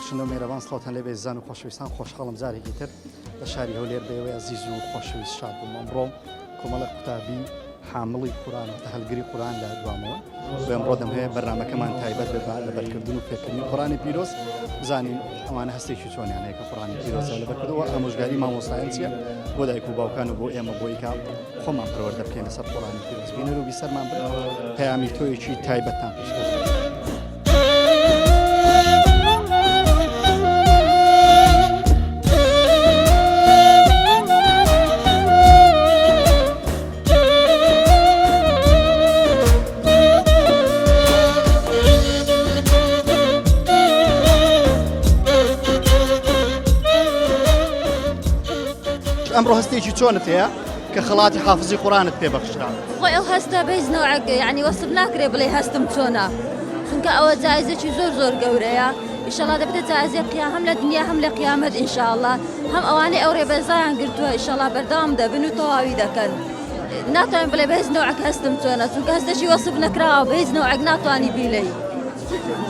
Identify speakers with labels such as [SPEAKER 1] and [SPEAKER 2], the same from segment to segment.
[SPEAKER 1] بەخشندە میێرەبان سڵاتان لێ بێزان و خۆشەویستان خۆشحاڵم جارێکی تر لە شاری هەولێر بەوەی عزیز و خۆشەویست شاد بووم ئەمڕۆ کۆمەڵە قوتابی حامڵی قورآن و هەلگری قورآن لە دوامەوە ئەمڕۆ دەم هەیە بەرنامەکەمان تایبەت بێ لە بەرکردن و پێکردنی قورآنی پیرۆز بزانین ئەوانە هەستێکی چۆنیان هەیە کە قورآنی پیرۆز لە بەرکردنەوە ئامۆژگاری مامۆستایان چییە بۆ دایک و باوکان و بۆ ئێمە بۆی کە خۆمان پەروەردە بکەین لەسەر قورآنی پیرۆز بینەر و بیسەرمان بن پەیامی تۆیەکی تایبەتتان پێشکەش ئەمڕۆ هەستێکی چۆنت هەیە کە خەڵاتی حافزی قورآنت پێبەخشرا
[SPEAKER 2] خۆی ئەو هەستە بەیز نەوەک یعنی وەسف ناکرێ بڵێ هەستم چۆنە چونکە ئەوە جایزێکی زۆر گەورەیە ئینشاءالله دەبێتە جایزێ قیا هەم لە دنیا هەم لە قیامەت ئینشاءالله هەم ئەوانەی ئەو ڕێبەرزایان گرتووە ئینشاءالله بەردەوام دەبن و تەواوی دەکەن ناتوانین بڵێ بەیز نەوەک هەستم چۆنە چونکە هەستێکی وەسف نەکراوە بەیز نەوەک ناتوانی بیلەی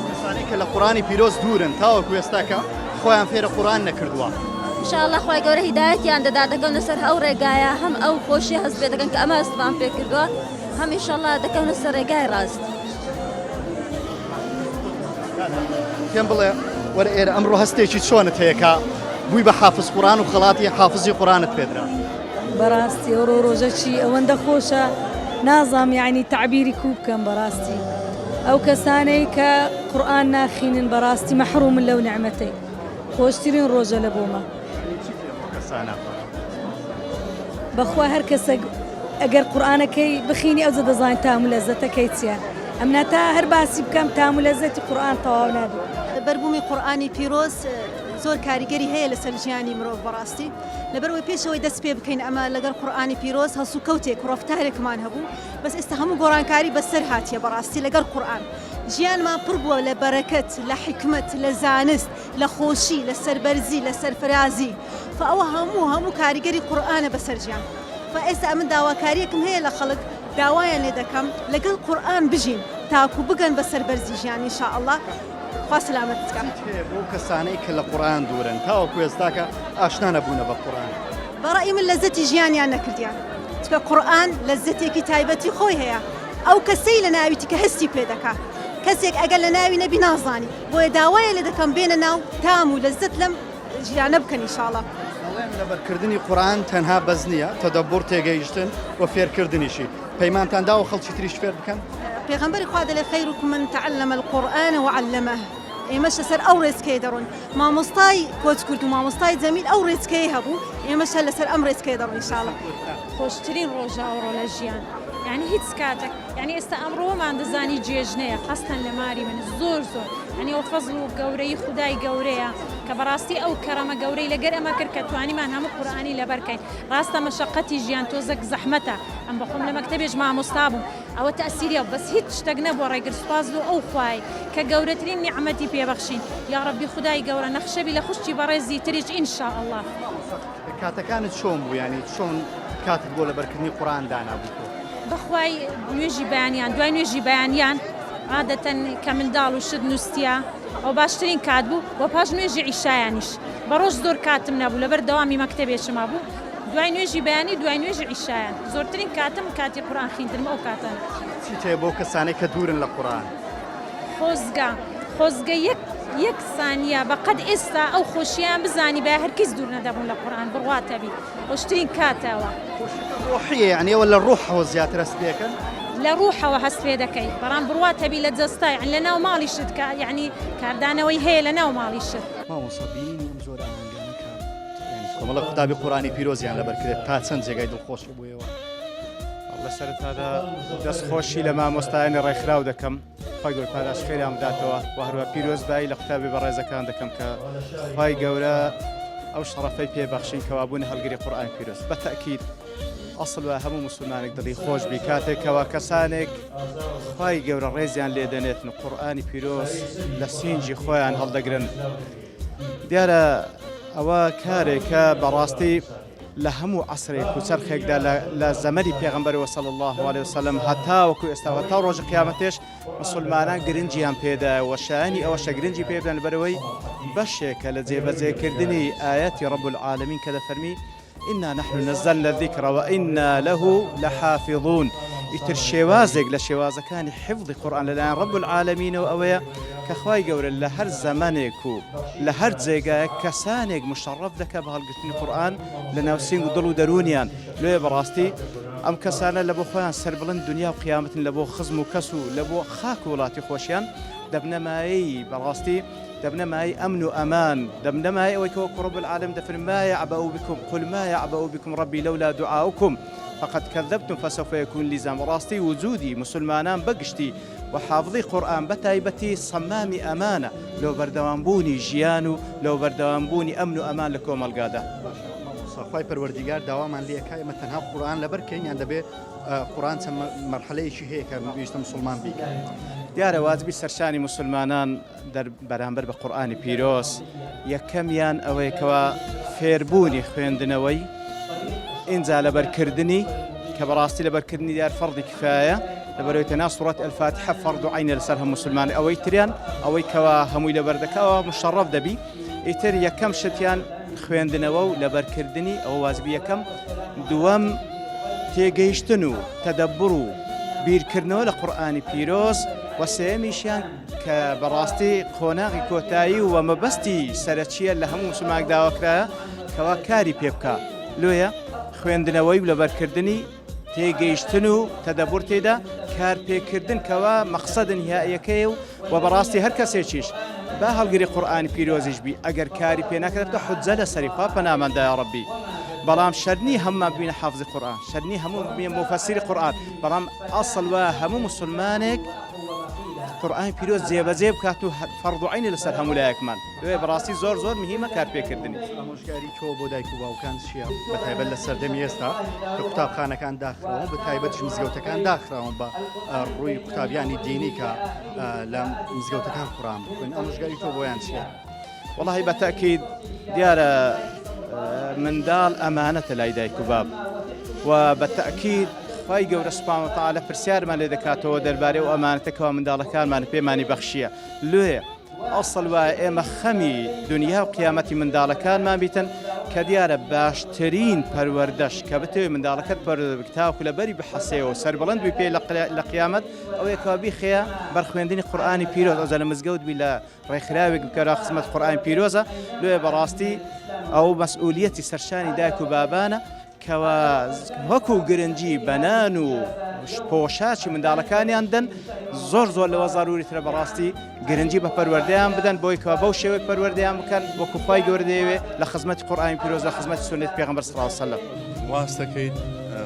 [SPEAKER 1] کەسانی کە لە قورآنی پیرۆز دوورن تاوەکو ئێستاکە خۆیان فێرە قورآن نەکردووە
[SPEAKER 2] ئینشاءالله خوای گەورە هیدایەتیان دەدا دەکەونە سەر ئەو ڕێگایە هەم ئەو خۆشی هەست پێ دەکەن کە ئەمە هەستمان پێ کردووە هەم ئینشاءالله دەکەونە سەر ڕێگای ڕاست
[SPEAKER 1] پێم بڵێ وەرە ئێرە ئەمڕۆ هەستێکی چۆنت هەیە کە بووی بە حافز قورآن و خەڵاتی حافزی قورآنت پێدرا
[SPEAKER 3] بەڕاستی ئەوڕۆ ڕۆژەکی ئەوەندە خۆشە نازام یعنی تعبیری کوو بکەم بەڕاستی ئەو کەسانەی کە قورآن ناخینن بەڕاستی مەحروومن لەو نعمەتەی خۆشترین ڕۆژە لە بۆمە بەخوا هەر کەسە ئەگەر قورآنەکەی بخینی ئەو دەزانین تام و لەزەتەکەی چییە ئەمنا تا هەر باسی بکەم تام و لەزەتی قورآن تەواو نابێت
[SPEAKER 4] بەربوومی قورآنی پیرۆز زۆر کاریگەری هەیە لەسەر ژیانی مرۆڤ بەڕاستی لەبەرەوەی پێشەوەی دەست پێ بکەین ئەمە لەگەڵ قورآنی پیرۆز هەسوو کەوتێک ڕەفتارێکمان هەبوو بەس ئێستا هەموو گۆڕانکاری بەسەر هاتیە بەڕاستی لەگەڵ قورآن ژیانمان پڕ بووە لە بەرەکەت لە حکمت لە زانست لە خۆشی لە سەربەرزی لە سەرفرازی فەوە هەموو کاریگەری قورآنە بەسەر ژیان فئێستا ئەمن داواکاریەکم هەیە لە خەڵک داوایان لێ دەکەم لەگەڵ قورآن بژین تاکو بگەن بە سەربەرزی ژیان ئینشاءالله خوا سلامت بکەم
[SPEAKER 1] بۆ کەسانەی کە لە قورآن دوورن تاوەکو ئێستاکە ئاشنا نەبوونە بە قورآن
[SPEAKER 4] بەڕای من لەزەتی ژیانیان نەکردیان چکە قورآن لەزەتێکی تایبەتی خۆی هەیە ئەو کەسەی لە ناویتی کە هەستی پێ دەکات کەسێک ئەگەر لە ناوی نەبی نازانی بۆیە داوایە لێ دەکەم بێنە ناو تام و لەزەت لەم ژیانە بکەن ئینشاءالله
[SPEAKER 1] لە بەرکردنی قورآن تەنها بەز نییە تەدەبور تێگەیشتن و فێرکردنیشی پەیمانتاندا و خەڵکی تریش فێر بکەن
[SPEAKER 4] پێغەمبەری خوا دەڵێ خەیرکم من تعلم القورآن وعلمه ئێمەش لەسەر ئەو ڕێزکەی دەڕۆن مامۆستای کۆچ کورد و مامۆستای جەمیل ئەو ڕێزکەی هەبوو ئێمەش لەسەر ئەم ڕێزکەی دەڕۆن ئینشاءالله
[SPEAKER 3] خۆشترین ڕۆژە ئەوڕۆ لە ژیان یعنی هیچ کاتێک یعنی ئێستا ئەمڕۆمان دەزانی جێژنەیە خەستن لە ماری من زۆر یعنی ئەو فەزڵ و گەورەی خودای گەورەیە کە بەڕاستی ئەو کەرەمە گەورەی لەگەر ئەمە کرد کە توانیمان هەموو قورئانی لەبەرکەین ڕاستە مەشەقەتی ژیان تۆزەک زەحمەتە ئەم بەخۆم لە مەکتەبێژ مامۆستا بووم ئەوە تەئسیریە بەس هیچ شتێک نەبووە ڕێگر سوپاس و ئەو خوای کە گەورەترین نیعمەتی پێبەخشین یا ڕەبی خودای گەورە نەخشەبی لە خوشتی بەڕێزی تریش ئینشاءالله
[SPEAKER 1] کاتەکانت چۆن بوو ینی چۆن کاتت بۆ لە بەرکردنی قورآن دانابوو
[SPEAKER 3] بەخوای نوێژی بەیانیان دوای نوێژی بەیانیان عادەتەن کە منداڵ و شت نووسیا ئەو باشترین کات بوو بۆ پاش نوێژی عیشایانیش بەڕۆژ زۆر کاتم نەبوو لەبەر دەوامی مەکتەبێشما بوو دوای نوێژی بەیانی دوای نوێژی عیشایان زۆرترین کاتم کاتی قورآن خوێندنم ئەو کاتان
[SPEAKER 1] چی تێ بۆ کەسانەی کە دوورن لە قورآن
[SPEAKER 3] خۆزگە یەک سانیە بەقەد ئێستا ئەو خۆشییان بزانی بە هەرگیز دوور نەدەبوون لە قورآن بڕواتەبی خۆشترین کاتەوە
[SPEAKER 1] ڕۆحیە یعنی ئەوە لە ڕوحەوە زیاتر هەست پێکەن
[SPEAKER 3] لە ڕوحەوە هەست پێ دەکەی بەڕام بڕواتەبی لە جەستای لە ناو ماڵی شت کە یعنی کاردانەوەی هەیە لە ناو ماڵی شت
[SPEAKER 1] مامۆسەبینی ئەم جۆرە ئاهەنگانە کە کۆمەڵە قوتابی قورآنی پیرۆزیان لەبەرکرێت تا چەند جێگای دڵخۆشی بوویەوە
[SPEAKER 5] لە سەرەتادا دەستخۆشی لە مامۆستایانی ڕێکخراو دەکەم خی گەور پاداش خێریان بداتەوە و هەروە پیرۆزبایی لە قوتابی بەڕێزەکان دەکەم کە خی گەورە ئەو شەڕەفەی پێبەخشین کەوابوون هەڵگری قورآن پیرۆز بە تەکید ئەسڵ وە هەموو مسلمانێک دڵی خۆش بی کاتێکەوە کەسانێک خی گەورە ڕێزیان لێدەنێتن قورآنی پیرۆز لە سینجی خۆیان هەڵدەگرن دیارە ئەوە کارێکە بەڕاستی لە هەموو عەسرێک و چەرخێکدا لە زەمەری پێغەمبەرەوە صلی الله عليه وسلم هەتاوەکو ئێستا هەتا ڕۆژی قیامەتێش مسلمانان گرنگیان پێدایە و شایانی ئەوەشە گرنگی پێ بدەن لەبەرەوەی بەشێکە لە جێبەجێکردنی ئاەتی رب العالمین کە دەفەرمی إنا نحن نزلنا الذكر وإنا له لحافظون ئیتر شێوازێک لە شێوازەکانی حفظی قورآن لەلایەن رب العالمینەوە ئەوەیە کە خوای گەورە لە هەر زەمانێک و لە هەر جێگایەک کەسانێک مشەڕەف دەکات بە هەڵگرتنی قورآن لە ناوسینگ و دڵ و دەرونیان لێ بەڕاستی ئەم کەسانە لە بۆ خۆیان سەربڵند دنیا و قیامەتن لە بۆ خزم و کەس و لە بۆ خاک و وڵاتی خۆشیان دەبنەمایی بەڕاستی دەبنەمای ئەمن و ئەمان دەبنەمای ئەوەی کەوەکو رب العالم دەفەرمێ ما يعبأ بكم قل ما يعبأ بكم ربي لولا دعاؤكم فقد كذبتم فسوف يكون لزام ڕاستی وجودی مسلمانان بەگشتی و حافظی قورآن بەتایبەتی سەمامی ئەمانە لەو بەردەوامبوونی ژیان و لەو بەردەوامبوونی ئەمن و ئەمان لە کۆمەلگادا.
[SPEAKER 1] خی پەروەردیگار داوامان لێکای ئمە تەنها قورآن لەبەر کەینیان دەبێت قورآن چەند مەرحەلەیەکی هەیە کە ویستە مسلمان بیکە.
[SPEAKER 5] دیارە واجبی سەرشانی مسلمانان بەرامبەر بە قورآنی پیرۆز یەکەمیان ئەوەیە کەوا فێربوونی خوێندنەوەی ئینجا لەبەرکردنی کە بەڕاستی لەبەرکردنی دیار فەڕدی کفایە لەبەرەوەی تەنها سوورەت ئەلفاتحە فەڕد و عینە لەسەر هەموو مسلمان ئەوەی تریان ئەوەی کەوا هەمووی لەبەردەکەوە مشەڕەف دەبی ئیتر یەکەم شتیان خوێندنەوە و لەبەرکردنی ئەوە واجبی یەکەم دووەم تێگەیشتن و تەدەبڕ و بیرکردنەوە لە قورآنی پیرۆز و سێمیشیان کە بەڕاستی قۆناغی کۆتایی و مەبەستی سەرەکیە لە هەموو مسلمانێک داواکرایە کەوا کاری پێ بکە لۆیە خوێندنەوەی و لەبەرکردنی تێگەیشتن و تەدەبڕ تێدا کار پێکردن کەوا مەقسەد نهائیەکەیە و بەڕاستی هەر کەسێکیش با هەڵگری قورآنی پیرۆزیش بی ئەگەر کاری پێ ناکرێت بکە حوجە لە سەری خوا پەنامەندە یا ڕەبی بەڵام شەرنی هەممان ببینە حافظی قورآن شەرنی هەموو ببینە مفەسیری قورآن بەڵام ئەسڵ وایە هەموو مسلمانێک قورآن پیرۆز جێبەجێ بکات و فەڕد و عینی لەسەر هەموو لایەکمان دوێ بەڕاستی زۆر زۆر مهمە کارپێکردنی.
[SPEAKER 1] ئامۆژگاری تۆ بۆ دایک و باوکان چییە بەتایبەت لە سەردەمی ئێستا کە قوتابخانەکان داخراون بەتایبەتیش مزگەوتەکان داخراون بە ڕووی قوتابیانی دینی کە لە مزگەوتەکان قورآن بخوێن ئامۆژگاری تۆ بۆیان چییە؟
[SPEAKER 5] وەڵاهی بەتەکید دیارە منداڵ ئەمانەتە لای دایک و باب و بەتەکید خی گەورە سوبحانه و تەعالە پرسیارمان لێ دەکاتەوە دەربارەی و ئەمانەتەکەوە منداڵەکانمان پێمانی بەخشیە لێ ئەسڵ وایە ئێمە خەمی دنیا و قیامەتی منداڵەکانمان بیتن کە دیارە باشترین پەروەردەش کە بتەوێت منداڵەکەت پەروەردە تاوکو لەبەری بحەسەوە سەربەڵند بی پێ لە قیامەت ئەوەیە کەوا بیخەیە بەر خوێندنی قورآنی پیرۆز ئەوزە لە مزگەوت بی لە ڕێکخراوێک بکەرا خزمەت قورآنی پیرۆزە لێ بەڕاستی ئەو مەسئولیەتی سەرشانی دایک و بابانە کەوا وەکو گرنگی بەنان و پۆشاچی منداڵەکانیان دەن زۆر زۆر لەوە ضروریترە بەڕاستی گرنگی بە پەروەردەیان بدەن بۆی کەوا بەو شێوەیە پەروەردەیان بکەن وەکو خوای گەورە دەیەوێت لە خزمەتی قورآنی پیرۆز لە خزمەتی سنەتی پێغەمبەر صلی الله علیه وسلم
[SPEAKER 6] واست دەکەیت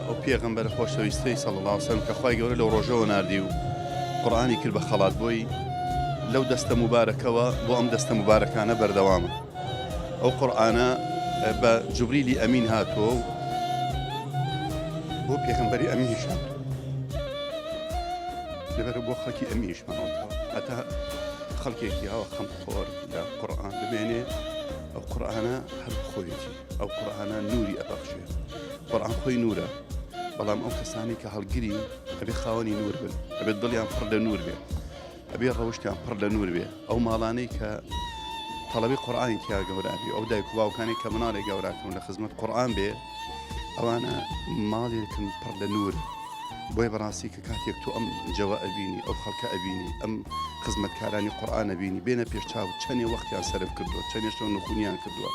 [SPEAKER 6] ئەو پێغەمبەر خۆشەویستەی صلی الله علیه وسلم کە خوای گەورە لەو ڕۆژەوە ناردی و قورآنی کرد بە خەڵات بۆی لەو دەستە مبارەکەوە بۆ ئەم دەستە مبارەکانە بەردەوامە ئەو قورآنە بە جوبریلی ئەمین هاتووە بۆ پێغەمبەری ئەمینیشان لەبەر بۆ خەڵکی ئەمینیشمانەوە هەتا خەڵکێکی هاوە خەمخۆر لە قورآن ببێنێ ئەو قورآنە هەر خۆیەتی ئەو قورآنە نوری ئەبەخشێ قورآن خۆی نورە بەڵام ئەو کەسانی کە هەڵگری ئەبێ خاوەنی نور بن ئەبێت دڵیان پڕ لە نور بێ ئەبێ ڕەوشتیان پڕ لە نور بێ ئەو ماڵانەی کە تەڵەبی قورآنی تیا گەورابی ئەو دایک و باوکانی کە مناڵی گەوراکەون لە خزمەت قورآن بێ ئەوانە ماڵێکن پڕ لە نور بۆی بەڕاستی کە کاتێک تۆ ئەم جەوە ئەبینی ئەو خەڵکە ئەبینی ئەم خزمەتکارانی قورآن ئەبینی بێنە پێشچاو چەندێ وەختیان سەرف کردووە چەندێشتەوە نخونیان کردووە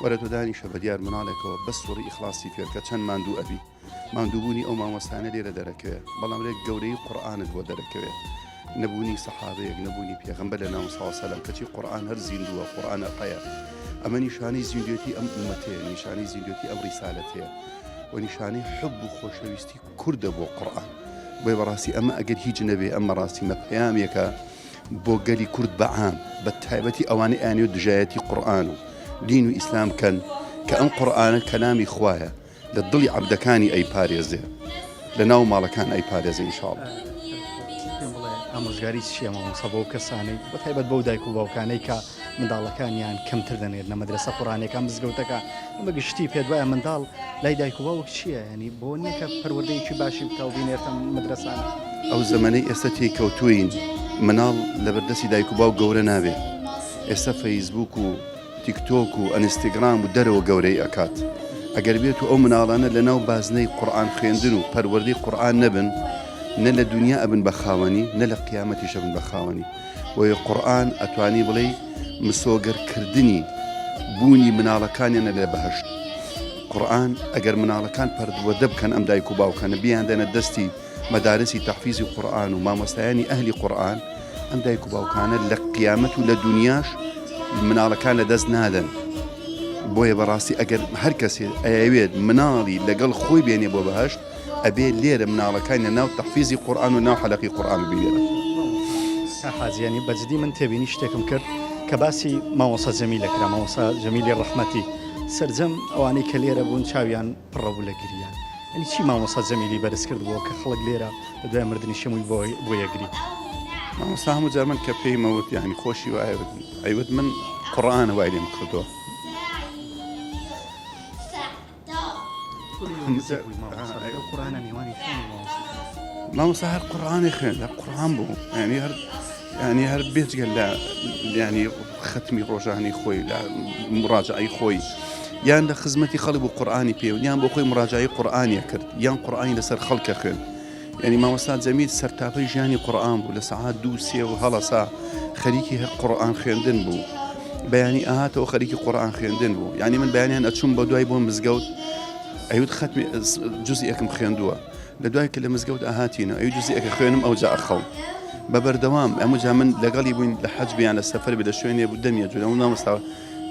[SPEAKER 6] وەرە تۆ دانیشە بە دیار مناڵێکەوە بەس سوڕی ئیخلاسی فێرکە چەند ماندوو ئەبی ماندووبوونی ئەو مامۆستانە لێرە دەرەکەوێت بەڵام لێک گەورەی قورآنت بۆ دەرەکەوێت نەبوونی سەحابەیەک نەبوونی پێغەمبەر لە ناو سەلام کەچی قورآن هەر زیندووە قورآن ئەقەیە ئەمە نیشانی زیندوێتی ئەم ئومەتەیە نیشانی زیندوێتی ئەم ڕیسالەتەیە ونیشانی حب و خۆشەویستی کوردە بۆ قورآن بۆی بەڕاستی ئەمە ئەگەر هیچ نەبێ ئەمە ڕاستیمە پەیامێکە بۆ گەلی کورد بەعام بە تایبەتی ئەوانەی ئاینێ و دژایەتی قورآن و دین و ئیسلام کەن کە ئەم قورآنە کەلامی خوایە لە دڵی عەبدەکانی ئەیپارێزێ لە ناو ماڵەکان ئەیپارێزێ ئینشاءڵڵا.
[SPEAKER 1] ئامۆژگاری چیە مامۆستا بۆ کەسانەی بە تایبەت بەو دایک و باوکانەی کە منداڵەکانیان کەمتر دەنێرنە مەدرسە قورئانیەکان مزگەوتەکە بە گشتی پێت وایە منداڵ لای دایک و باوک چییە ینی بۆ نییە کە پەروەردەیەکی باشی بکاو بینێتە مەدرسانە
[SPEAKER 6] ئەو زەمانەی ئێستا تێکەوتوین مناڵ لە بەردەستی دایک و باو گەورە نابێ ئێستا فەیسبوک و تیکتۆک و ئەنستیگرام و دەرەوە گەورەی ئەکات ئەگەر بێت و ئەو مناڵانە لە ناو بازنەی قورئان خوێندن و پەروەردەی قورئان نەبن نە لە دنیا ئەبن بە خاوەنی نە لە قیامەتیش ئەبن بە خاوەنی وەیە قورئان ئەتوانی بڵێ مسۆگەرکردنی بوونی مناڵەکانیانە لە بەهەشت قورئان ئەگەر مناڵەکان پەروەردە بکەن ئەم دایک و باوکانە بیاندەنە دەستی مەدارسی تەحفیزی قورئان و مامۆستایانی ئەهلی قورئان ئەم دایک و باوکانە لە قیامەت و لە دنیاش مناڵەکان لە دەست نادەن بۆیە بەڕاستی ئەگەر هەر کەسێ ئەیەوێت مناڵی لەگەڵ خۆی بێنێ بۆ بەهەشت ئەبێ لێرە مناڵەکان لە ناو تەحفیزی قورئان و ناو حەلەقی قورئان ببینێرە
[SPEAKER 1] حاجیانی بەجددی من تێبینی شتێکم کرد کە باسی مامۆستا جەمیلە کرا مامۆستا جەمیلی ڕەحمەتی سەرجەم ئەوانەی کە لێرە بوون چاویان پڕەبوو لە گریان ئەنی چی مامۆستا جەمیلی بەرز کردبووە کە خەڵک لێرە لە دوای مردنی شەمووی بۆ یەگری
[SPEAKER 6] مامۆستا هەموو جار من کە پێی مەوت یعنی خۆشی وایە ئەیوت من قورئانە وای لێم کردووە مامۆستا هەر قورئانی خوێند هەر قورئان بوو ینی هەر بێجگەل لە ینی ختمی ڕۆژانی خۆی لە مراجعەی خۆی یان لە خزمەتی خەڵک بوو قورئانی پێوت یان بۆ خۆی مراجعەی قورئانیە کرد یان قورئانی لەسەر خەڵکە خوێند ینی مامۆستا جەمیل سەرتاپەی ژیانی قورئان بوو لە سەعات 2-3 و هەڵەسا خەریکی هەر قورئان خوێندن بوو بەیانی ئاهاتەوە خەریکی قورئان خوێندن بوو ینی من بەیانیان ئەچووم بە دوای بۆ مزگەوت ئەیوت ختمی جوزئێکم خوێندووە لە دوای کە لە مزگەوت ئاهاتینە ئەوی جوزئێکە خوێنم ئەو جا ئەخەوم بە بەردەوام ئەمە جا من لەگەڵی بووین لە حەج بیان لە سەفەر بێ لە شوێنێ بوو دەمیە جوولە و مامۆستا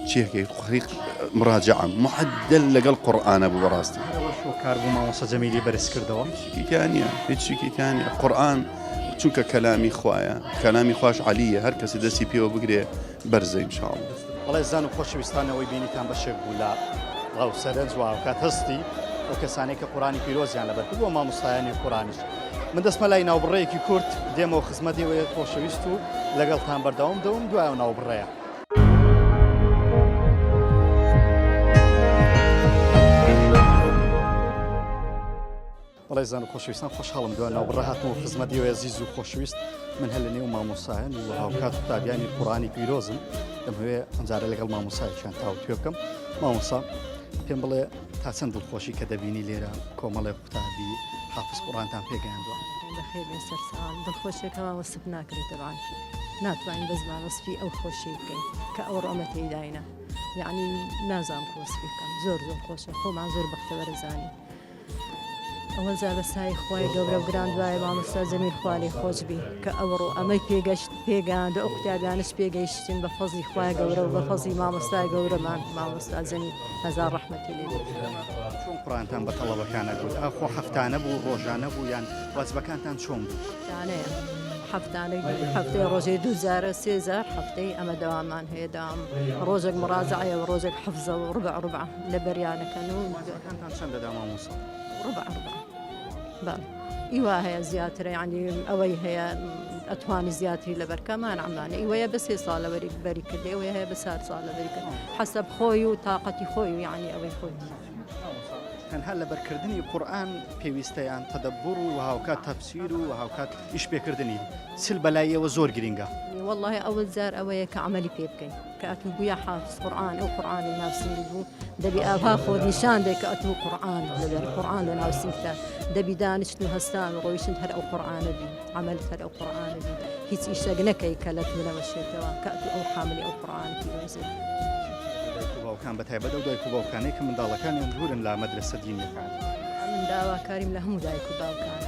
[SPEAKER 6] چیەکەی خەریق مراجعەم معدل لەگەڵ قورئانە بوو بەڕاستی
[SPEAKER 1] کار بوو مامۆستا جەمیلی بەرز کردەوە
[SPEAKER 6] هیچ تانیە قورئان چونکە کەلامی خوایە کەلامی خوش عەلیە هەر کەس دەستی پێوە بگرێ بەرزە ئینشاءالله
[SPEAKER 1] بەڵێ زان و خۆشەویستانەوەی بینیتان بەشێک بوو لە ڕاو سەرنج و ئاوکات هەستی ئەو کەسانەی کە قورئانی پیرۆزیان لەبەر کردووە مامۆستایانی قورئانیش من دەستمە لای ناوبڕەیەکی کورد دێمەوە خزمەتی وەیە خۆشەویست و لەگەڵتان بەردەوام دەوم دوایەوە ناوبڕەیە بەڵێ زان و خۆشەویستان خۆشحاڵم دوای ناوبڕە هاتمەوە خزمەتی وەیە زیز و خۆشەویست من هەر لە نێو مامۆستایان و هاوکات و قوتابیانی قورئانی پیرۆزم دەمەوێت ئەمجارە لەگەڵ مامۆستایەکیان تاوتوێ بکەم مامۆستا پێم بڵێ تا چەند دڵخۆشی کە دەبینی لێرە کۆمەڵی قوتابی حافظ قورئانتان پێگەیاندووە
[SPEAKER 7] بەخێر لەسەر ساڵ دڵخۆشیەکەەوە وەسف ناکرێت دەڵان ناتوانین بە زمان وەسفی ئەو خۆشی بکەین کە ئەو ڕۆمە تێداینە یعنی نازام کە وەسفی بکەم زۆر خۆشە خۆمان زۆر بەختەوەرەزانی ئەوە جا بە سای خوای گەورە و گران دوایە مامۆستا جەمیل خوا خۆش بی کە ئەوڕۆ ئەمەی پێگەشت پێگەیاندە ئەو قوتابیانش پێگەیشتین بە فەزلی خوای گەورە و بە فەزلی مامۆستای گەورەمان مامۆستا جەمیل هەزار ڕەحمەتی لێ
[SPEAKER 1] چۆن قورئانتان بە تەڵەبەکانە گوت ئەخۆ هەفتانە بوو ڕۆژانە بوو یان واجبەکانتان چۆن بوو
[SPEAKER 7] دانەیە هەفتەی ڕۆژەی 2000 3000 هەفتەی ئەمە دەوامان هەیە دام ڕۆژێک مراجعەیە و ڕۆژێک حفزە و ڕبع لە بەریانەکەن و
[SPEAKER 1] واجبەکانتان چەند دەدا مامۆستا
[SPEAKER 7] ڕبع ئیوا هەیە زیاترە ینی ئەوەی هەیە ئەتوانی زیاتری لە بەرکەمان ئەمانە ئیوەیە بە 3 ساڵە بەری کردێ ئەوەیە هەیە بە 4 ساڵە بەری کرد حەسەب خۆی و تااقەتی خۆی و یعنی ئەوەی خۆی
[SPEAKER 1] تەنها لە بەرکردنی قورئان پێویستەیان تەدەببوڕ و هاوکات تەفسیر و هاوکات ئیش پێکردنی سل بەلایەوە زۆر گرینگە
[SPEAKER 7] والله ئەوە جار ئەوەیە کە عملی پێ بکەین کە ئەتون بووە حافظ قورئان ئەو قورئانی ناوسنگ بوو دەبی ئاها خۆ نیشان دێ کە ئەتون قورئان لەبەر قورئان لە ناوسنگتە دەبی دانیشتن و هەستان و ڕۆیشتن هەر ئەو قورئانە بی عمل هەر ئەو قورئانە بی هیچ ئیشەک نەکەی کە لە تونەوە شێتەوە کە ئەتون ئەو حاملی ئەو قورئان پیرۆزێ
[SPEAKER 1] باوکان بە تایبەت ئەو دایک و باوکانەی کە منداڵەکانیان دوورن لە مەدرسە دینیەکان
[SPEAKER 7] من داواکاریم لە هەموو دایک و باوکان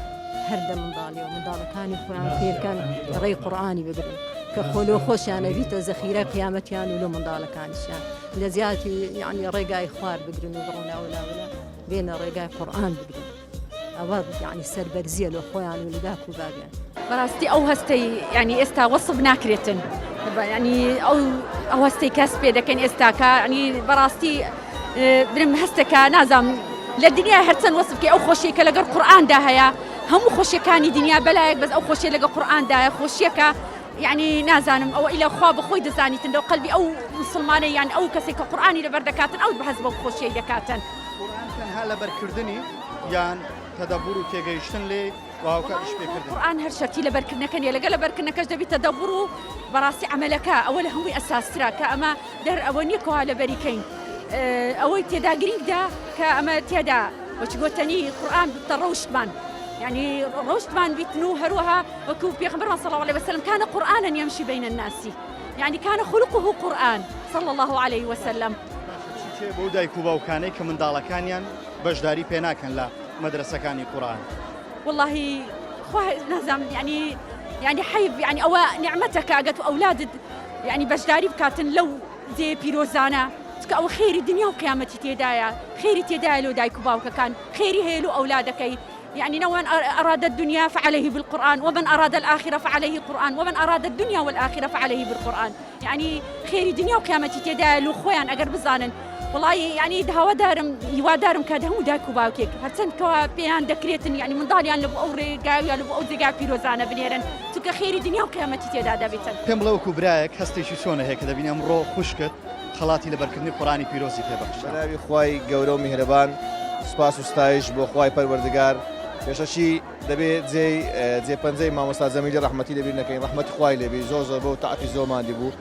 [SPEAKER 7] هەردە منداڵی و منداڵەکانی خۆیان پێکەن ڕێی قورئانی بگرن کە خۆلۆ خۆشیانە بیتە زەخیرە قیامەتیان و لە منداڵەکانیشیان لە زیاتی یعنی ڕێگای خوار بگرن و بڕۆناولاولا بێنە ڕێگای قورئان بگرن ئەوە یعنی سەربەرزیە لە خۆیان و لە داک و بابیان
[SPEAKER 3] بەڕاستی ئەو هەستەی ینی ئێستا وەسف ناکرێتن ینی ئەو هەستەی کەس پێ دەکەن ئێستاکە ینی بەڕاستی برم هەستەکە نازام لە دنیا هەرچەند وەسفکە ئەو خۆشیە کە لەگەڵ قورئاندا هەیە هەموو خۆشیەکانی دنیا بەلایەک بەس ئەو خۆشیە لەگە قورئاندایە خۆشیەکە یعنی نازانم ئەوە ئیلا خوا بخۆی دەزانیتن لەو قەلبی ئەو مسلمانە یان ئەو کەسێک کە قورئانی لەبەر دەکاتن ئەو بەهەز بەو خۆشیەی دەکاتن
[SPEAKER 1] تەنها لەبەرکردنی یان تەدەبور و تێگەیشتن لێ واوکە ئیش پێکردن
[SPEAKER 3] قورئان هەر شەرتی لەبەرکردنەکەن لەگە لەبەرکردنەکەش دەبێت تەدەبور و بەڕاستی عەمەلەکە ئەوە لە هەمووی ئەساسترا کە ئەمە دەر ئەوە نییە کەوا لەبەریکەین ئەوەی تێدا گرنگدا کە ئەمە تێدا وەچ گوتنی قورئان بتە ڕەوشتمان يعني روشتمان بيتنو هروها وكوف بيغمبر صلى الله عليه وسلم كان قرآنا يمشي بين الناس يعني كان خلقه قرآن صلى الله عليه وسلم
[SPEAKER 1] بۆ دایک و باوکانەی کە منداڵەکانیان بەشداری پێ ناکەن لە مەدرسەکانی قورئان
[SPEAKER 3] والله نازم يعني حيب يعني أو نعمتك أجت أولاد يعني بجداري بكاتن لو زي بيروزانا أو خير الدنيا وقيامتي تيدايا خير تيدايا لو دايك باوك كان خيري هي له أولادك يعني من أراد الدنيا فعليه بالقرآن ومن أراد الآخرة فعليه القرآن ومن أراد الدنيا والآخرة فعليه بالقرآن يعني خير الدنيا وقيامتي تيدايا لو خويا أجر بزانن والله يعني دهوا دارم يوا دارم كده دايك باوكيك هرسن كوا بيان دكريتن يعني من ضاليان لبو أوري جاي لبو أودي جاي بيروزانا بنيرن تك خير الدنيا وقيامتي تيدا بيتن
[SPEAKER 1] پێم لەو کوبرایەک هەستێکی چۆنە هەیە کە دەبینی ئەمڕۆ خوشکت خەڵاتی لەبەرکردنی قورئانی پیرۆزی پێبەخشا
[SPEAKER 8] بەناوی خوای گەورە و میهرەبان سوپاس و ستایش بۆ خوای پەروەردگار پێشەشی دەبێت جێپەنجەی مامۆستا جەمیلی ڕەحمەتی لەبیر نەکەین ڕەحمەتی خوای لێبی زۆر بۆ تەعافی زۆرماندی بوو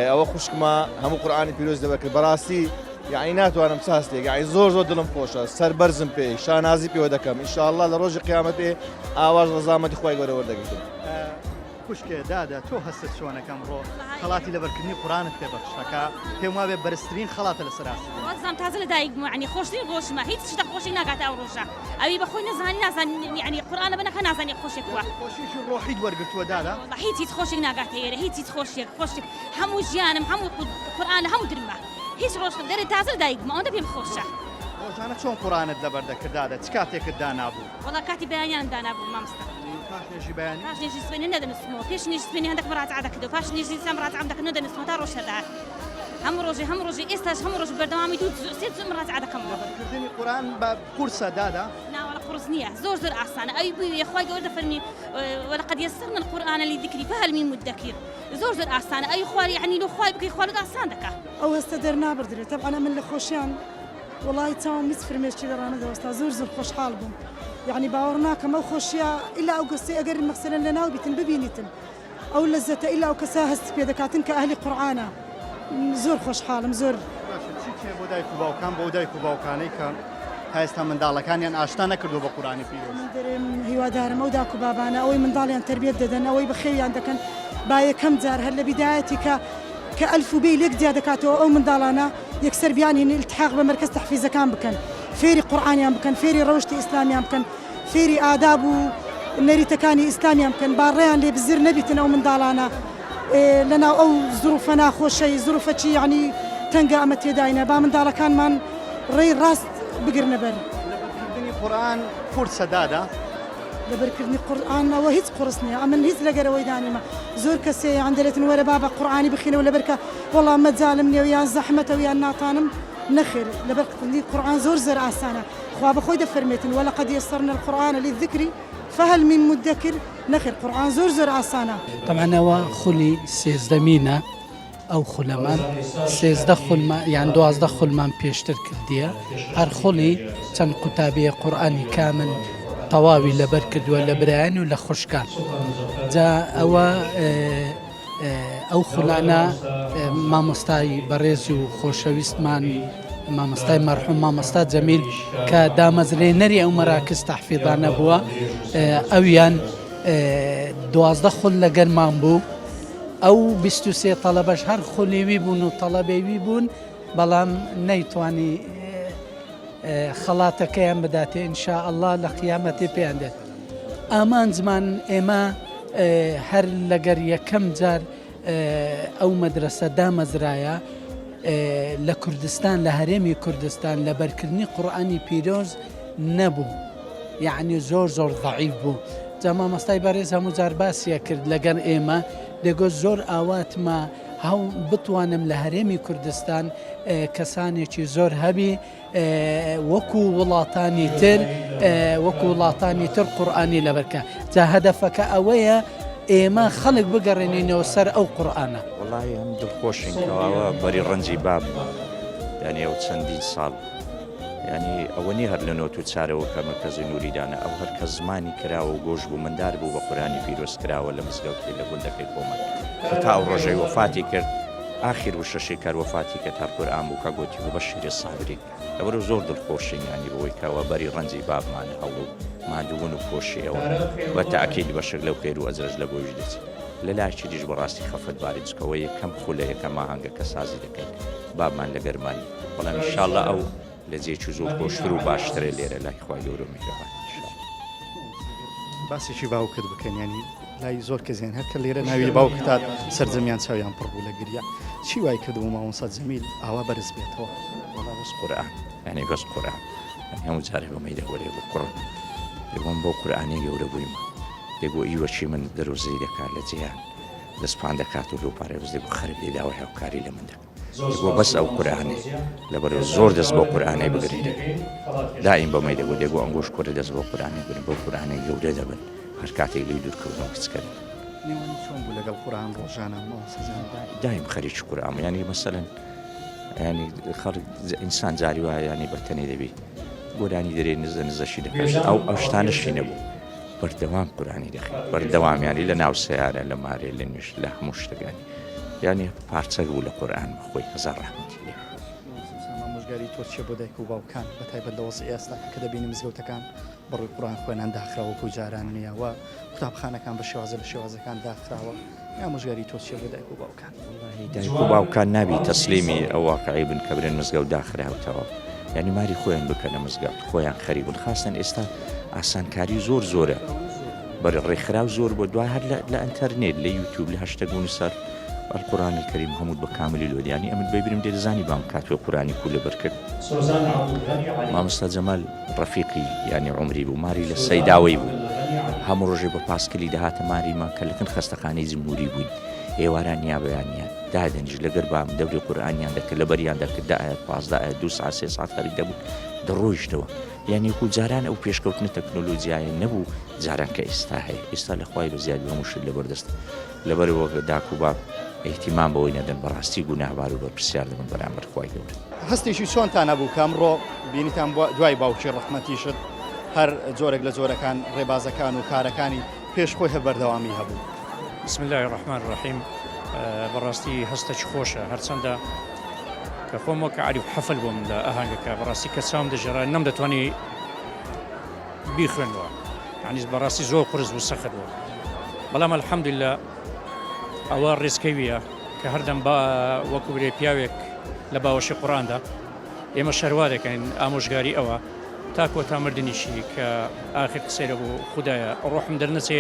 [SPEAKER 8] ئەوە خوشکمە هەموو قورئانی پیرۆز دەبەرکرد بەڕاستی یعنی ناتوانم چاس لێک یعنی زۆر دڵم خۆشە سەربەرزم پێی شانازی پێوە دەکەم ئینشاءالله لە ڕۆژی قیامەتێ ئاواژ ڕەزامەتی خوای گەورە وەردەگرتم
[SPEAKER 1] خوشکێ دادا تۆ هەستت چۆنەکەم ڕۆ خەڵاتی لەبەرکردنی قورئانت پێبەخشەکە پێم وابێ بەرزترین خەڵاتە لەسەر ئاسمان
[SPEAKER 9] وەزم تازە لە دایک يعني خۆشترین ڕۆژمە هیچ شتە خۆشی ناگاتە ئەو ڕۆژە ئەوی بەخۆی نازانی يعني قورئانە بنەکە نازانی خۆشێک وە
[SPEAKER 1] خۆشیشی ڕۆحیت وەرگرتووە دادا
[SPEAKER 9] هیچ خۆشێک ناگاتە ئێرە هیچ خۆشێک هەموو ژیانم هەموو قورئان هەموو درمە هیچ ڕۆژ دەرێ تازە لە دایکمە ئەوەندە پێم خۆشە
[SPEAKER 1] ڕۆژانە چۆن قورئانت لەبەردەکردادا چ کاتێکت دانابوو
[SPEAKER 9] وەڵا کاتی بەیانیانم دانابوو مامۆستا
[SPEAKER 1] پاشنێژی بەیانی
[SPEAKER 9] پاش نێژی سوێنی نەدەنووسمەوە پێش نێژی سوێنی هەندێک مراجعە دەکردەوە پاش نێژی سام مراجعەم دەکرد نەدەنووسمەوە تا ڕۆژەدا هەموو ڕۆژی ئێستاش هەموو ڕۆژ بەردەوامی سێ مراجعە دەکەمەوە
[SPEAKER 1] کردنی قورئان بە قورسە دادا
[SPEAKER 9] ناوەڵە قورس نییە زۆر ئاسانە ئەوی بووی خوای گەورە دەفەرمی ولقد يسرنا القرآن للذكر فهل من مدكر زۆر ئاسانە ئەوی خوای یعنی لە خوای بکەی خوارد ئاسان دەکا
[SPEAKER 10] ئەو هەستە دەرنابردرێت طبعا من لە خۆشیان وڵی چاوم هیچ فرمێشکی لەڕانە دەوەستا زۆر خۆشحاڵ بووم يعني باوەڕ ناکەم ئەو خۆشیە ئیلا ئەو کەسێ ئەگەر مەسەلەن لە ناو بیتن ببینیتن ئەو لەزەتە ئیلا ئەو کەسە هەست پێ دەکاتن کە ئەهلی قورئانە زۆر خۆشحاڵم زۆر
[SPEAKER 1] بۆ دایک و باوکان بۆ دایک و باوکانەی کە هەستا منداڵەکانیان ئاشتا نەکردو بە قورئانی پیرۆز
[SPEAKER 10] من دەرێم هیوادارم ئەو داک و بابانە ئەوەی منداڵیان تربیەت دەدەن ئەوەی بەخێویان دەکەن با یەکەم جار هەر لە بیدایەتی کە ئەلف و بەی لێک جیا دەکاتەوە ئەو منداڵانە یەکسەر بیانین التحاق بە مەرکەز تەحفیزەکان بکەن فێری قورئانیان بکەن فێری ڕەوشتی ئیسلامیان بکەن فێری ئاداب و نەریتەکانی ئیسلامیان بکەن با ڕێیان لێ بزر نەبیتن ئەو منداڵانە لەناو ئەو زروفە ناخۆشەی زروفەچی یعنی تەنگە ئەمە تێداینە با منداڵەکانمان ڕێی ڕاست بگرنە بەر
[SPEAKER 1] لەبەرکردنی قورئان قورسە دادا
[SPEAKER 10] لەبەرکردنی قورئانەوە هیچ قورس نییە ئەمن هیچ لەگەرەوەی دانیمە زۆر کەسێ یان دەرێتن وەرە بابە قورئانی بخینەوە لەبەرکە وەڵام مەجالم نییە یان زەحمەتەوە یان ناتانم نەخێر لەبەرکردنی قورئان زۆر ئاسانە خوا بەخۆی دەفەرمێتن ولقد يسرنا القرآن للذكر فهل من مدكر نخير قرآن زۆر ئاسانە
[SPEAKER 11] طبعا ئەوە خولی سێزدەمینە ئەو خولەمان سێزدە خولمان یان دوازدە خولمان پێشتر کردیە هەر خولی چەند قوتابیە قورئانی کامل تەواوی لەبەر کردووە لە برایان و لە خوشکان جا ئەوە ئەو خولانە مامۆستای بەڕێزی و خۆشەویستمان مامۆستای مەرحوم مامۆستا جەمیل کە دامەزرێنەری ئەو مەراکز تەحفیزانە بووە ئەویان دوازدە خول لەگەرمان بوو ئەو 23 تەڵەبەش هەر خولیوی بوون و تەڵەبێوی بوون بەڵام نەیتوانی خەڵاتەکەیان بداتێ ئینشاءالله لە قیامەتێ پێیان دێت ئامانجمان ئێمە هەر لەگەر یەکەم جار ئەو مەدرسە دامەزرایە لە کوردستان لە هەرێمی کوردستان لە بەرکردنی قورئانی پیرۆز نەبوو یعنی زۆر ضعیف بوو جا مامۆستای بەڕێز هەموو جار باسیە کرد لەگەر ئێمە دەگوت زۆر ئاواتمە هەو بتوانم لە هەرێمی کوردستان کەسانێکی زۆر هەبی وەکو وڵاتانی تر قورئانی لەبەرکە جا هەدەفەکە ئەوەیە ئێمە خەڵک بگەڕێنینەوە سەر ئەو قورئانە.
[SPEAKER 12] وڵی هەم دڵخۆشین کەواوە بەری ڕەنجی باب یعنی ئەو چەندین ساڵ ینی ئەوەنی هەر لە نۆت و چارەوە کە مرکەزی نوریدانە ئەو هەر کە زمانی کراوە و گۆژ بوو مندار بوو بە قورئانی پیرۆز کراوە لە مزگەوتی لە گوندەکەی کۆمەڵ تا ئەو ڕۆژەی وەفاتی کرد آخر و شەشی کار وەفاتی کە تا قورئان بوو کە گوتی بە شیری سابری لەبەر زۆر دڵخۆشین ینی بەوەی کەوە بەری ڕەنجی بابمانە هەوڵ مادوون و پۆشیەوە بە تاکید بەشک لەو خێر و ئەجرەش لە بۆیش دێت لە لایکی دیش بەڕاستی خەفەت باری جکەوە یەکەم خولە یەکەم ماهەنگە کە سازی دەکەین بابمان لە گەرمانی بەڵام ئینشاڵڵا ئەو لە جێکی زۆر خۆشتر و باشترە لێرە لای خوای گەورە میهرەبان
[SPEAKER 1] باسێکی باوکت بکەن ینی لای زۆر کەزیان هەر کە لێرە ناوی باوکتات سەرجەمیان چاویان پڕ بوو لە گریا چی وای کردبوو مامۆستا جەمیل ئاوا بەرز بێتەوە
[SPEAKER 12] وەڵا بەس قورئان یعنی بەس قورئان هەموو جارێ بەمەی دەوەرێ بۆ کوڕ دەگوم بۆ قورئانی گەورە بوویمە دەگو ئیوەچی من دەرۆزەی دەکات لە جێیان دەستپان دەکات و لەو پارێ بەس دەگو خەرب لێداوە هاوکاری لە من دەکات دەگو بەس ئەو قورئانێ لەبەر زۆر دەست بۆ قورئانەی بگرین دائیم بەمەی دەگو دەگو ئەنگۆش کوڕە دەست بۆ قورئانی بگرن بۆ قورئانەی گەورە دەبن هەر کاتێک لێی دوورکەوتنەوە کچکەن
[SPEAKER 1] نێوانی چۆن بوو لەگەڵ قورئان ڕۆژانە
[SPEAKER 12] دایم خەریکی قورئان ینی مەسەلەن ینی خەڵک ئینسان جاری وایە ینی بەتەنێ دەبی گۆرانی دەرێ نزەشی دەکات ئەو شتانەشی نەبوو بەردەوام قورئانی دەخێت بەردەوام ینی لە ناو سەیارە لە مارێ لە نوێش لە هەموو شتەکانی ینی پارچە بوو لە قورئان بەخۆی هەزار ڕەحمەتی لێ
[SPEAKER 1] ئامۆژگاری تۆ چیە بۆ دایک و باوکان بە تایبەت لە وەزعی ئێستا کە دەبینی مزگەوتەکان بەڕووی قورئان خوێنان داخراوە و جاران نییە و قوتابخانەکان بە شێوازە لە شێوازەکان داخراوە ئامۆژگاری تۆ چیە بۆ دایک و باوکان
[SPEAKER 12] دایک و باوکان نابی تەسلیمی ئەو واقعی بن کە برێن مزگەوت داخراوتەوە ینی ماری خۆیان بکەن لە مزگەوت خۆیان خەریک بن خاستن ئێستا ئاسانکاری زۆرە بەر ڕێکخراو زۆر بۆ دوای هەر لە ئەنتەرنێت لە یوتیوب لە هەشتەگون سەر القورآن الكريم محمود بكامل لودياني أمد بيبرم دير زاني بام كاتب قرآني كله بركت ما مستر جمال رفيقي يعني عمري بو ماري للسيداوي بو هم رجع بباسكلي دهات ماري ما كلكن خستقاني زموري بوين ايواران يا بيانيان دادنج لقربام دوري قرآني عندك لبري عندك دقائق 15 دقائق 2 ساعات 3 ساعات خارج دبو دروج دوا يعني يقول زاران او بيشكوتن تكنولوجيا نبو زاران كاستاهي استا لخواي بزياد بمش لبردست لبري وقت داكو باب اهتمام بۆی نەدەن بەڕاستی گوناهبار و بەرپرسیار دەبن بەرامبەر خوای گەورە
[SPEAKER 1] هەستێکی چۆنتان هەبوو کە ئەمڕۆ بینیتان دوای باوکی ڕەحمەتیشت هەر جۆرێک لە جۆرەکان ڕێبازەکان و کارەکانی پێشخۆی هەر بەردەوامی هەبوو
[SPEAKER 13] بسم الله الرحمن الرحیم بەڕاستی هەستێکی خۆشە هەرچەندە کە خۆم وەکە عەریف حەفل بووم لە ئاهەنگەکە بەڕاستی کە چاوم دەژێڕا نەمدەتوانی بیخوێنەوە یعنی بەڕاستی زۆر قورس بوو سەخت بوو بەڵام الحەمدولله ئەوە ڕێزکەویە کە هەردەم بە وەکو برێ پیاوێک لە باوەشی قورئاندا ئێمە شەروا دەکەین ئامۆژگاری ئەوە تا کۆتا مردنیشی کە ئاخر قسەیرە بۆ خوددایە ڕۆحم دەرنەچێ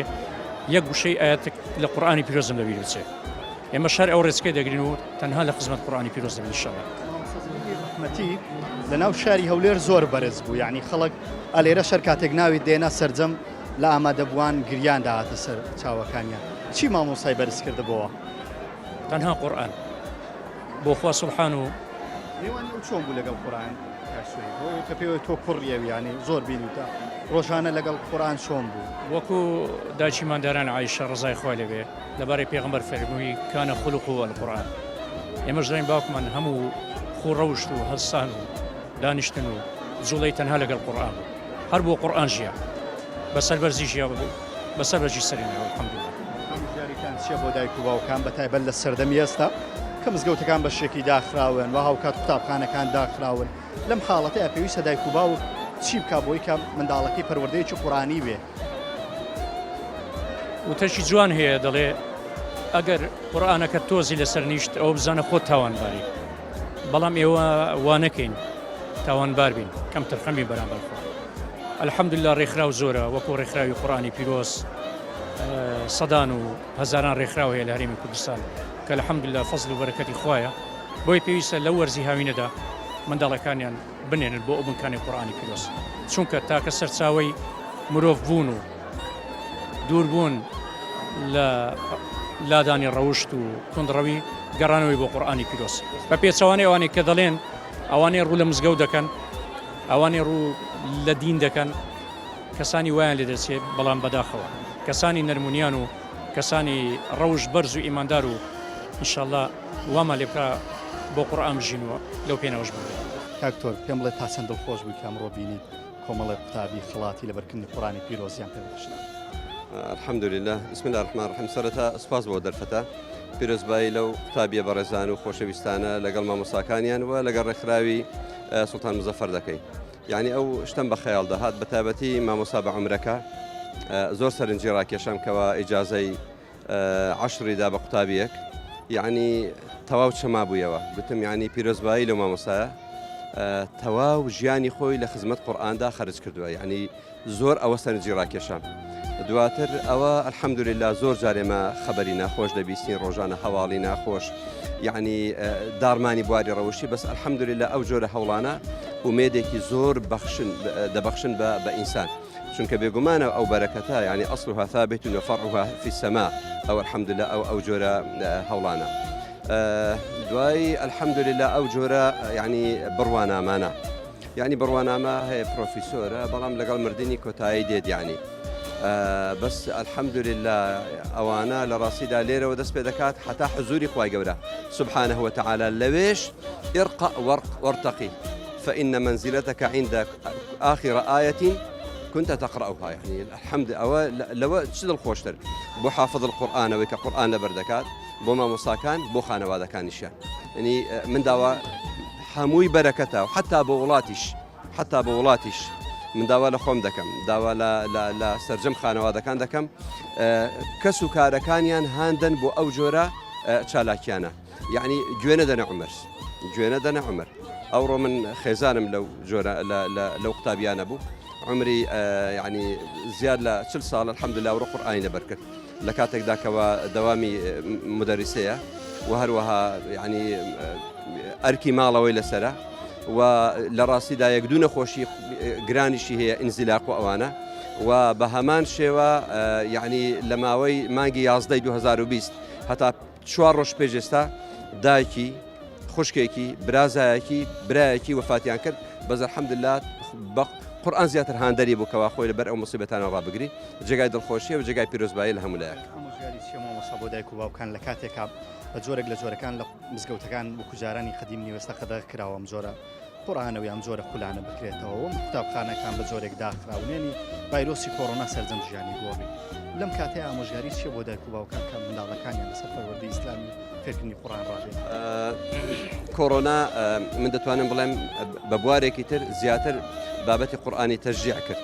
[SPEAKER 13] یەک گوشەی ئاەتێک لە قورئانی پیرۆزم لەبیر بچێ ئێمە شەر ئەو ڕێزکەی دەگرین و تەنها لە خزمەت قورئانی پیرۆز دەبین ئینشاءالله
[SPEAKER 1] ڕەحمەتی لە ناو شاری هەولێر زۆر بەرز بوو یعنی خەڵک ئەلێرە شەر کاتێک ناوی دێنا سەرجەم لە ئامادەبووان گریان داهاتە سەر چاوەکانیان چی مامۆسای بەرز کردبەوە
[SPEAKER 13] تەنها قورئان بۆ خوا سوبحان و
[SPEAKER 1] نێوان چۆن بوو لەگەڵ قورئان کە پێوە تۆ کوڕیەوی ینی زۆر بینیتە ڕۆژانە لەگەڵ قورئان چۆن بوو
[SPEAKER 13] وەکو داچی ماداران عایشە ڕزای خوا لێبێ لەبارەی پێغەمبەر فەرمووی کانە خولقه القورئان ئێمەش دەڵێن باوکمان هەموو خوڕەوشت و هەستان و دانیشتن و جوڵەی تەنها لەگەڵ قورئان بوو هەر بۆ قورئان ژیا بەسەر بەرزی ژیا بوو بەسەر بەرزی سەرینەوە الحەمدولله
[SPEAKER 1] جاریتان چیە بۆ دایک و باوکان بەتایبەت لە سەردەمی ئێستا کە مزگەوتەکان بە شێکی داخراون و هاوکات قوتابخانەکان داخراون لەم حاڵەتەیە پێویستە دایک و باوک چی بکا بۆی کە منداڵەکەی پەروەردەیەکی قورئانی بێ
[SPEAKER 13] وتەشی جوان هەیە دەڵێ ئەگەر قورئانەکە تۆزی لەسەر نیشت ئەو بزانە خۆت تاوانباری بەڵام ئێوە وانەکەین تاوانبار بین کەم تەرخەمی بەرامبەر خۆ الحەمدولله ڕێکخراو زۆرە وەکو ڕێکخراوی قورئانی پیرۆز سەدان و هەزاران ڕێکخراو هەیە لە هەرێمی کوردستان کە الحەمدولله فەزل و بەرەکەتی خوایە بۆی پێویستە لەو وەرزی هاوینەدا منداڵەکانیان بنێنن بۆ ئەو بنکانی قورئانی پیرۆز چونکە تاکە سەرچاوەی مرۆڤ بوون و دووربوون لە لادانی ڕەوشت و کوندڕەوی گەڕانەوەی بۆ قورئانی پیرۆز بە پێچەوانەی ئەوانەی کە دەڵێن ئەوانەی ڕوو لە مزگەوت دەکەن ئەوانەی ڕوو لە دین دەکەن کەسانی وایان لێ دەچێت بەڵام بەداخەوە کەسانی نەرمونیان و کەسانی ڕەوش بەرز و ئیماندار و ئینشاءالله وامە لێ بکا بۆ قورئان بژینەوە لەو پێناوەش بێت.
[SPEAKER 1] کاکتۆر پێم بڵێ تا چەند دڵخۆش بووی کە ئەمڕۆ بینی کۆمەڵی قوتابی خڵاتی لەبەرکردنی قورئانی پیرۆزیان پێبەخشنا.
[SPEAKER 14] الحمد لله بسم الله الرحمن الرحيم سرتا سپاس بۆ دەرفەتە پیرۆزبایی لەو قوتابیە بەڕێزان و خۆشەویستانە لەگەڵ مامۆستاکانیان و لەگەڵ ڕێکخراوی سوڵتان مزەفەر دەکەین. یعنی ئەو شتم بە خەیاڵ دەهات بە تایبەتی مامۆستا بە عومرەکە زۆر سەرنجی ڕاکێشام کەەوە ئیجازەی عەشریدا بە قوتابیەک یعنی تەواو چەما بوویەوە گوتم یعنی پیرۆزبایی لەو مامۆستایە تەواو ژیانی خۆی لە خزمەت قورئاندا خەرج کردووە یعنی زۆر ئەوە سەرنجی ڕاکێشام. دواتر ئەوە الحەمدولله زۆر جارێمە خەبەری ناخۆش دەبیستین ڕۆژانە هەواڵی ناخۆش یعنی دارمانی بواری ڕەوشی بەس الحەمدولله ئەو جۆرە هەوڵانە ومێدێکی زۆر دەبەخشن بە ئینسان چونکە بێگومانە ئەو بەرەکەتە یعنی ئەصلها ثابت وفرعها في السماء ئەو الحەمدولله ئەو جۆرە هەوڵانە. دوای الحەمدولله ئەو جۆرە یعنی بڕوانامانە یعنی بڕوانامە هەیە پرۆفیسۆرە بەڵام لەگەڵ مردنی کۆتایی دێت یعنی بەس الحەمدولله ئەوانە لە ڕاستیدا لێرەوە دەست پێ دەکات حتا حزوری خوای گەورە سبحانه وتعالى لەوێش ارقى وارتقي فإن منزلتك عند آخر آية كنت تقرأها يعني الحمد لو تشد الخوشتر بو حافظ القرآن وك قرآن لبردكات بو ما مصاكان بو خانواده كان نشان يعني من دوا حموي بركته وحتى بو ولاتش من داوا لە خۆم دەکەم داوا لە سەرجەم خانەوادەکان دەکەم کەس و کارەکانیان هاندن بۆ ئەو جۆرە چالاکیانە یعنی گوێنە دەنە عومر ئەوڕۆ من خێزانم لەو جۆرە لەو قوتابیانە بوو عمری یعنی زیاد لە 40 ساڵ الحەمدولله ئەوڕۆ قورئانی لەبەر کرد لە کاتێکدا کەەوە دەوامی مدەریسەیە و هەروەها یعنی ئەرکی ماڵەوەی لەسرە و لە ڕاستیدا یەک دوو نەخۆشی گرانیشی هەیە ئینزیلاق و ئەوانە و بە هەمان شێوە یعنی لە ماوەی مانگی 11 2020 هەتا 4 ڕۆژ پێش ئێستا دایکی خوشکێکی برایەکی وفاتیان کرد بەز الحەمدولله قورئان زیاتر هاندەری بوو کەوا خۆی لەبەر ئەو موسیبەتانە ڕابگری جێگای دڵخۆشیە و جێگای پیرۆزبایی لە هەموو لایەک.
[SPEAKER 1] مامۆستا بۆ دایک و باوکان لە کاتێکا بە جۆرێک لە جۆرەکان لە مزگەوتەکان وەکو جارانی قەدیم نیوەستە قەدەغ کراوە ئەم جۆرە قورئانەوە ئەم جۆرە خولانە بکرێتەوە و قوتابخانەکان بە جۆرێک داخراونێنی ڤایرۆسی کۆڕۆنا سەرجەم ژیانی گۆڕی لەم کاتەیە ئامۆژگاری چیە بۆ دایک و باوکان کە منداڵەکانیان لەسەر پەروەردەی ئیسلامی فێرکردنی قورئان ڕابێت؟
[SPEAKER 14] کۆڕۆنا من دەتوانم بڵێم بە بوارێکی تر زیاتر بابەتی قورئانی تەشجیع کرد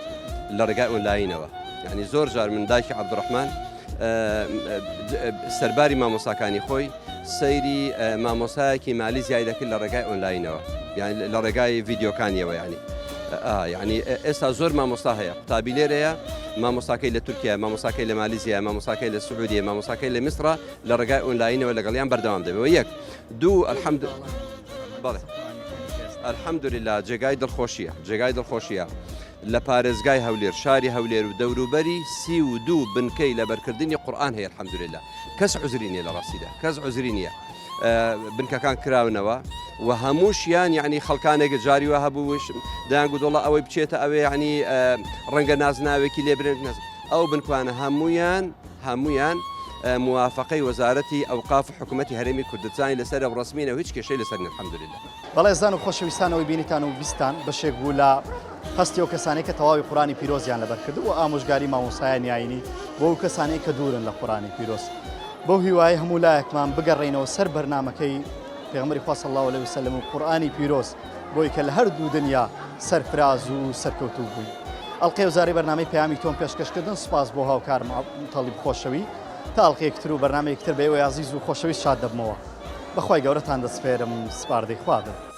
[SPEAKER 14] لە ڕێگای ئۆنلاینەوە یعنی زۆر جار من دایکی عەبدوڕەحمان سەرباری مامۆستاکانی خۆی سەیری مامۆستایەکی مالی زیای دەکرد لە ڕێگای ئۆنلاینەوە یعنی لە ڕێگای ڤیدیۆکانیەوە یعنی ئێستا زۆر مامۆستا هەیە قوتابی لێرەیە مامۆستاکەی لە تورکیا مامۆستاکەی لە مالیزیا مامۆستاکەی لە سعودیە مامۆستاکەی لە میسرە لە ڕێگای ئۆنلاینەوە لەگەڵیان بەردەوام دەبێت یەک دوو الحەمدولله جێگای دڵخۆشیە لە پارێزگای هەولێر شاری هەولێر و دەوروبەری 32 بنکەی لەبەرکردنی قورئان هەیە الحەمدولله کەس عوزری نییە لە ڕاستیدا کەس عوزری نییە بنکەکان کراونەوە و هەمووشیان یعنی خەڵکانێک جاریوە هەبووش دەیان گوتوڵە ئەوەی بچێتە ئەوێ یعنی ڕەنگە نازناوێکی لێبرێت ئەو بنکوانە هەمویان موافقەی وەزارەتی ئەوقاف و حکوومەتی هەرێمی کوردستانی لەسەر ئەو ڕسمینە هیچ کێشەی لەسەر الحەمدولله.
[SPEAKER 1] بەڵێ زان و خۆشەویستانەوەی بینیتان و بیستان بەشێک بوو لە هەستی ئەو کەسانەی کە تەواوی قورئانی پیرۆزیان لەبەر کردو و ئامۆژگاری مامۆستایان یاینی بۆ ئەو کەسانەی کە دوورن لە قورئانی پیرۆز بەو هیوای هەموو لایەکمان بگەڕێنەوە سەر بەرنامەکەی پێغەمبەری خوا صلی الله علیه وسلم و قورئانی پیرۆز بۆی کە لە هەردوو دنیا سەرفراز و سەرکەوتوو بووی. ئەڵقەی وزارەی بەرنامەی پەیامی تۆم پێشکەشکردن سوپاس بۆ هاوکارم تەڵیب خۆشەوی تا ئەڵقەیەکتر و بەرنامەیەکتر بە ئێوەی عەزیز و خۆشەویست شاد دەبمەوە. بەخوای گەورەتان دەسپێرم سپاردەی خوا بێ.